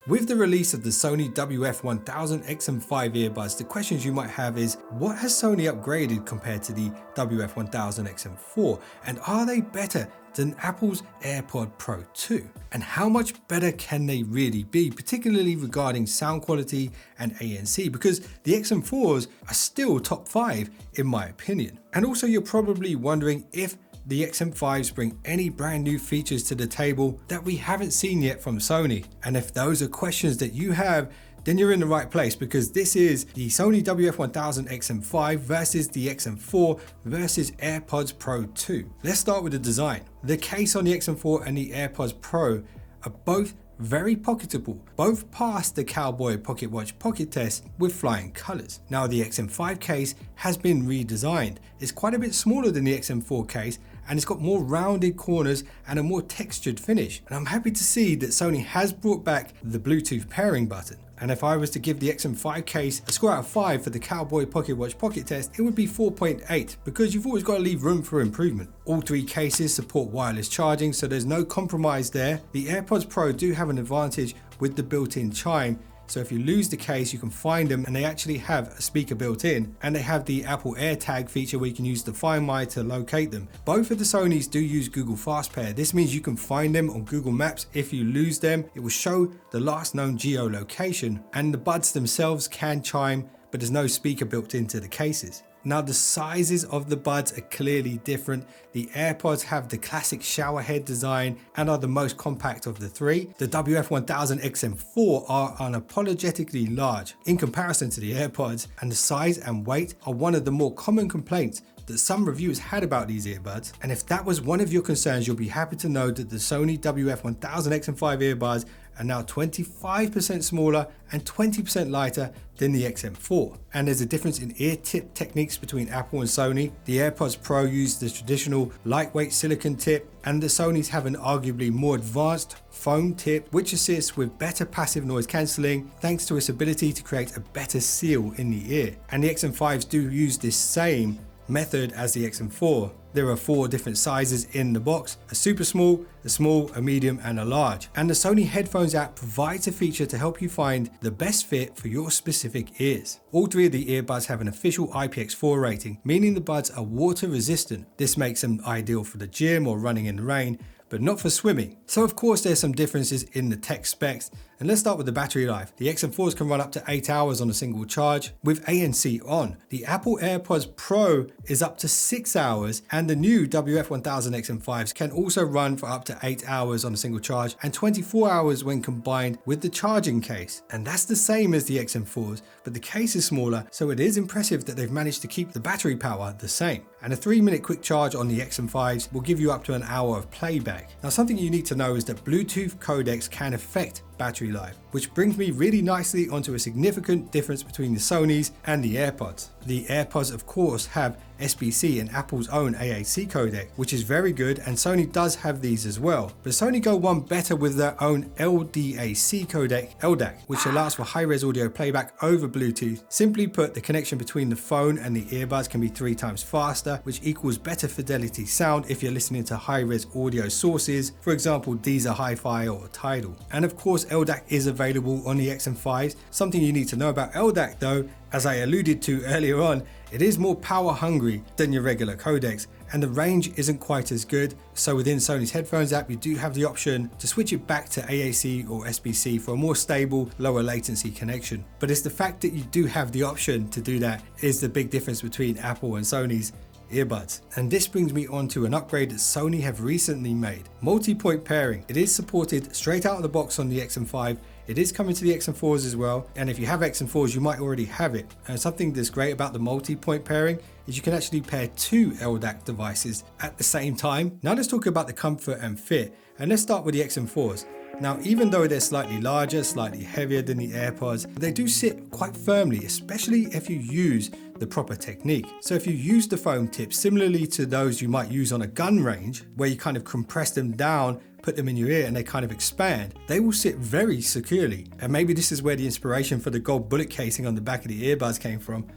With the release of the Sony WF1000-XM5 earbuds, the questions you might have is, what has Sony upgraded compared to the WF1000-XM4? And are they better than Apple's AirPods Pro 2? And how much better can they really be, particularly regarding sound quality and ANC? Because the XM4s are still top 5 in my opinion. And also you're probably wondering if the XM5s bring any brand new features to the table that we haven't seen yet from Sony. And if those are questions that you have, then you're in the right place, because this is the Sony WF1000-XM5 versus the XM4 versus AirPods Pro 2. Let's start with the design. The case on the XM4 and the AirPods Pro are both very pocketable. Both passed the Cowboy Pocket Watch pocket test with flying colors. Now the XM5 case has been redesigned. It's quite a bit smaller than the XM4 case, and it's got more rounded corners and a more textured finish. And I'm happy to see that Sony has brought back the Bluetooth pairing button. And if I was to give the XM5 case a score out of 5 for the Cowboy Pocket Watch pocket test, it would be 4.8, because you've always got to leave room for improvement. All three cases support wireless charging, so there's no compromise there. The AirPods Pro do have an advantage with the built-in chime. So if you lose the case, you can find them, and they actually have a speaker built in, and they have the Apple AirTag feature where you can use the Find My to locate them. Both of the Sonys do use Google Fast Pair. This means you can find them on Google Maps. If you lose them, it will show the last known geolocation, and the buds themselves can chime, but there's no speaker built into the cases. Now the sizes of the buds are clearly different. The AirPods have the classic shower head design and are the most compact of the three. The WF1000-XM4 are unapologetically large in comparison to the AirPods, and the size and weight are one of the more common complaints that some reviewers had about these earbuds. And if that was one of your concerns, you'll be happy to know that the Sony WF1000-XM5 earbuds are now 25% smaller and 20% lighter than the XM4. And there's a difference in ear tip techniques between Apple and Sony. The AirPods Pro use the traditional lightweight silicone tip, and the Sonys have an arguably more advanced foam tip, which assists with better passive noise cancelling thanks to its ability to create a better seal in the ear. And the XM5s do use this same method as the XM4. There are 4 different sizes in the box: a super small, a small, a medium, and a large. And the Sony Headphones app provides a feature to help you find the best fit for your specific ears. All 3 of the earbuds have an official IPX4 rating, meaning the buds are water resistant. This makes them ideal for the gym or running in the rain, but not for swimming. So of course there's some differences in the tech specs, and let's start with the battery life. The XM4s can run up to 8 hours on a single charge with ANC on. The Apple AirPods Pro is up to 6 hours, and the new WF1000-XM5s can also run for up to 8 hours on a single charge and 24 hours when combined with the charging case. And that's the same as the XM4s, but the case is smaller, so it is impressive that they've managed to keep the battery power the same. And a 3-minute quick charge on the XM5s will give you up to an hour of playback. Now something you need to know is that Bluetooth codecs can affect battery life, which brings me really nicely onto a significant difference between the Sonys and the AirPods. The AirPods of course have SBC and Apple's own AAC codec, which is very good, and Sony does have these as well. But Sony go one better with their own LDAC codec, LDAC, which allows for high-res audio playback over Bluetooth. Simply put, the connection between the phone and the earbuds can be 3 times faster, which equals better fidelity sound if you're listening to high-res audio sources, for example Deezer Hi-Fi or Tidal. And of course LDAC is available on the XM5s. Something you need to know about LDAC though, as I alluded to earlier on, it is more power hungry than your regular codecs, and the range isn't quite as good. So within Sony's Headphones app, you do have the option to switch it back to AAC or SBC for a more stable, lower latency connection. But it's the fact that you do have the option to do that is the big difference between Apple and Sony's earbuds. And this brings me on to an upgrade that Sony have recently made: multi-point pairing. It is supported straight out of the box on the XM5. It is coming to the XM4s as well, and if you have XM4s you might already have it. And something that's great about the multi-point pairing is you can actually pair 2 LDAC devices at the same time. Now let's talk about the comfort and fit, and let's start with the XM4s. Now, even though they're slightly larger, slightly heavier than the AirPods, they do sit quite firmly, especially if you use the proper technique. So if you use the foam tips similarly to those you might use on a gun range, where you kind of compress them down, put them in your ear and they kind of expand, they will sit very securely. And maybe this is where the inspiration for the gold bullet casing on the back of the earbuds came from,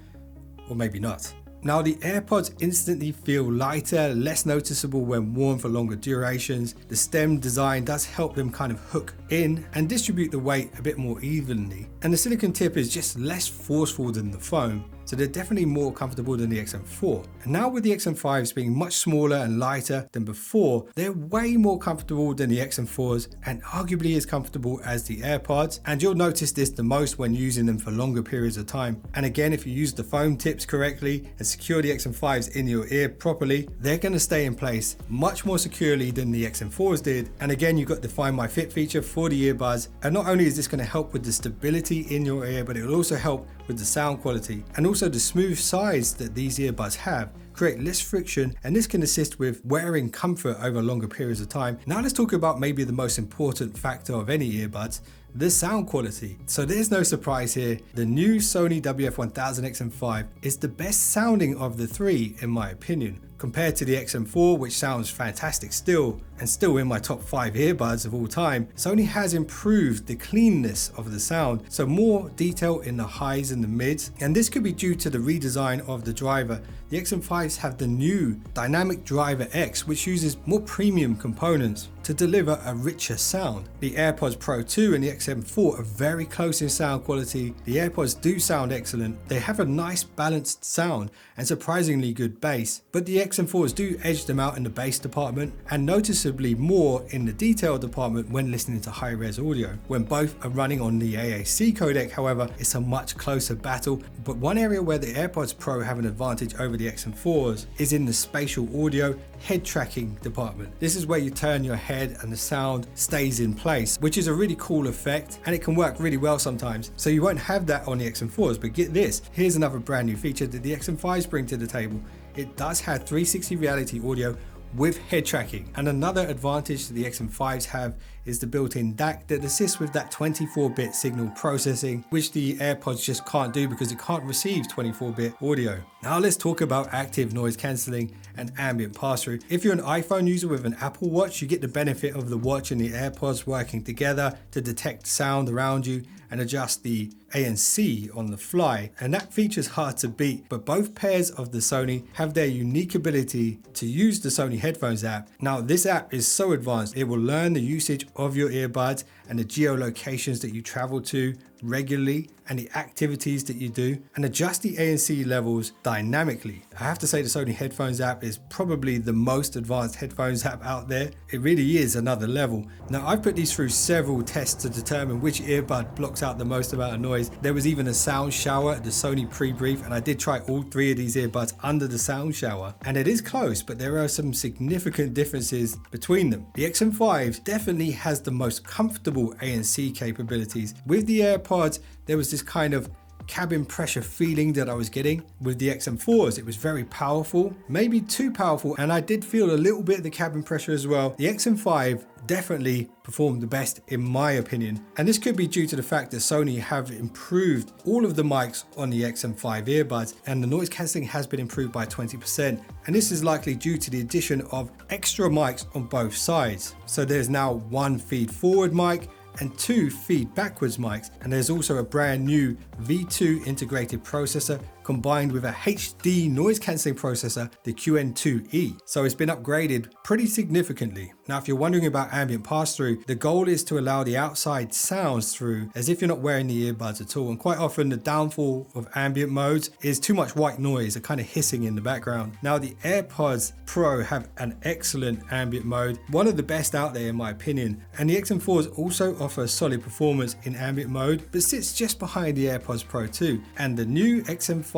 or maybe not. Now the AirPods instantly feel lighter, less noticeable when worn for longer durations. The stem design does help them kind of hook in and distribute the weight a bit more evenly. And the silicone tip is just less forceful than the foam, so they're definitely more comfortable than the XM4. And now with the XM5s being much smaller and lighter than before, they're way more comfortable than the XM4s and arguably as comfortable as the AirPods. And you'll notice this the most when using them for longer periods of time. And again, if you use the foam tips correctly and secure the XM5s in your ear properly, they're going to stay in place much more securely than the XM4s did. And again, you've got the Find My Fit feature for the earbuds. And not only is this going to help with the stability in your ear, but it will also help with the sound quality and also the smooth sides that these earbuds have create less friction, and this can assist with wearing comfort over longer periods of time. Now let's talk about maybe the most important factor of any earbuds, the sound quality. So there's no surprise here, the new Sony WF1000-XM5 is the best sounding of the three in my opinion, compared to the XM4, which sounds fantastic still, and still in my top 5 earbuds of all time. Sony has improved the cleanness of the sound, so more detail in the highs and the mids, and this could be due to the redesign of the driver. The XM5s have the new Dynamic Driver X, which uses more premium components to deliver a richer sound. The AirPods Pro 2 and the XM4 are very close in sound quality. The AirPods do sound excellent. They have a nice balanced sound and surprisingly good bass, but the XM4s do edge them out in the bass department and noticeably more in the detail department when listening to high-res audio. When both are running on the AAC codec, however, it's a much closer battle. But one area where the AirPods Pro have an advantage over the XM4s is in the spatial audio head tracking department. This is where you turn your head and the sound stays in place, which is a really cool effect and it can work really well sometimes. So you won't have that on the XM4s, but get this, here's another brand new feature that the XM5s bring to the table. It does have 360 reality audio with head tracking, and another advantage that the XM5s have is the built-in DAC that assists with that 24-bit signal processing, which the AirPods just can't do because it can't receive 24-bit audio. Now let's talk about active noise cancelling and ambient pass-through. If you're an iPhone user with an Apple Watch, you get the benefit of the watch and the AirPods working together to detect sound around you and adjust the ANC on the fly, and that feature's hard to beat. But both pairs of the Sony have their unique ability to use the Sony Headphones app. Now this app is so advanced, it will learn the usage of your earbuds and the geolocations that you travel to regularly and the activities that you do, and adjust the ANC levels dynamically. I have to say the Sony Headphones app is probably the most advanced headphones app out there. It really is another level. Now I've put these through several tests to determine which earbud blocks out the most amount of noise. There was even a sound shower at the Sony pre-brief, and I did try all 3 of these earbuds under the sound shower, and it is close, but there are some significant differences between them. The XM5 definitely has the most comfortable ANC capabilities. With the AirPods, there was this kind of cabin pressure feeling that I was getting. With the XM4s, it was very powerful, maybe too powerful, and I did feel a little bit of the cabin pressure as well. The XM5 definitely performed the best in my opinion, and this could be due to the fact that Sony have improved all of the mics on the XM5 earbuds, and the noise cancelling has been improved by 20%, and this is likely due to the addition of extra mics on both sides. So there's now 1 feed forward mic and 2 feed backwards mics, and there's also a brand new V2 integrated processor combined with a HD noise cancelling processor, the QN2E. So it's been upgraded pretty significantly. Now if you're wondering about ambient pass-through, the goal is to allow the outside sounds through as if you're not wearing the earbuds at all, and quite often the downfall of ambient modes is too much white noise, a kind of hissing in the background. Now the AirPods Pro have an excellent ambient mode, one of the best out there in my opinion, and the XM4s also offer solid performance in ambient mode, but sits just behind the AirPods Pro 2, and the new XM5s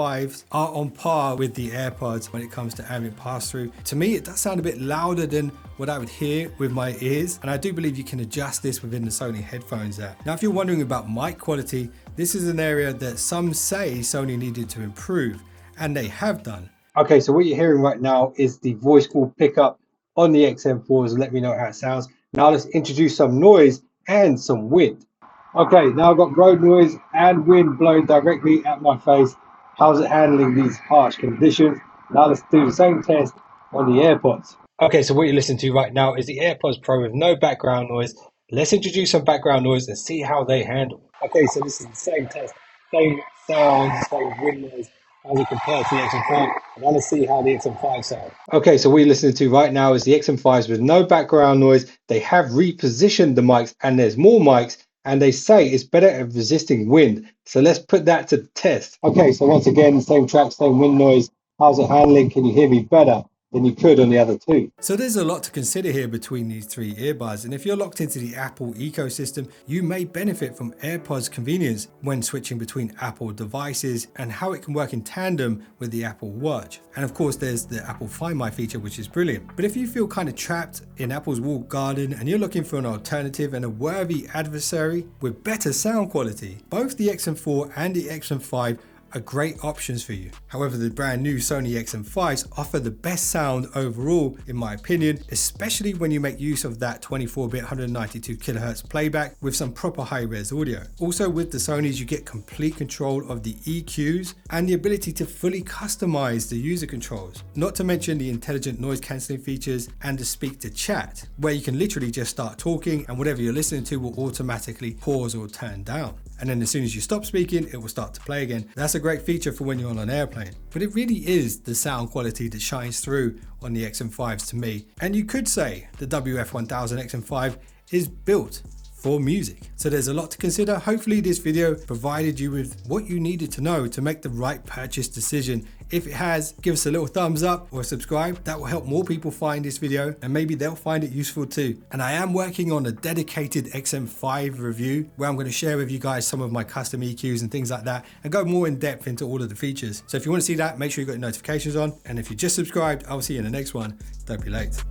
are on par with the AirPods when it comes to ambient pass-through. To me, it does sound a bit louder than what I would hear with my ears, and I do believe you can adjust this within the Sony Headphones app. Now if you're wondering about mic quality, this is an area that some say Sony needed to improve, and they have done. Okay, so what you're hearing right now is the voice call pickup on the XM4s. Let me know how it sounds. Now let's introduce some noise and some wind. Okay, now I've got road noise and wind blowing directly at my face. How's it handling these harsh conditions? Now let's do the same test on the AirPods. Okay, so what you're listening to right now is the AirPods Pro with no background noise. Let's introduce some background noise and see how they handle. Okay, so this is the same test, same sound, same wind noise as it compares to the XM4, and I want to see how the XM5 sounds. Okay, so what you're listening to right now is the XM5s with no background noise. They have repositioned the mics, and there's more mics, and they say it's better at resisting wind. So let's put that to the test. Okay, so once again, same track, same wind noise. How's it handling? Can you hear me better than you could on the other two? So there's a lot to consider here between these three earbuds, and if you're locked into the Apple ecosystem, you may benefit from AirPods convenience when switching between Apple devices and how it can work in tandem with the Apple Watch. And of course there's the Apple Find My feature, which is brilliant. But if you feel kind of trapped in Apple's walled garden and you're looking for an alternative and a worthy adversary with better sound quality, both the XM4 and the XM5 are great options for you. However, the brand new Sony XM5s offer the best sound overall, in my opinion, especially when you make use of that 24-bit 192 kHz playback with some proper high-res audio. Also, with the Sonys, you get complete control of the EQs and the ability to fully customize the user controls, not to mention the intelligent noise cancelling features and the speak to chat, where you can literally just start talking and whatever you're listening to will automatically pause or turn down. And then as soon as you stop speaking, it will start to play again. That's a great feature for when you're on an airplane. But it really is the sound quality that shines through on the XM5s to me. And you could say the WF1000-XM5 is built for music. So there's a lot to consider. Hopefully this video provided you with what you needed to know to make the right purchase decision. If it has, give us a little thumbs up or subscribe. That will help more people find this video and maybe they'll find it useful too. And I am working on a dedicated XM5 review where I'm going to share with you guys some of my custom EQs and things like that and go more in depth into all of the features. So if you want to see that, make sure you got your notifications on. And if you just subscribed, I'll see you in the next one. Don't be late.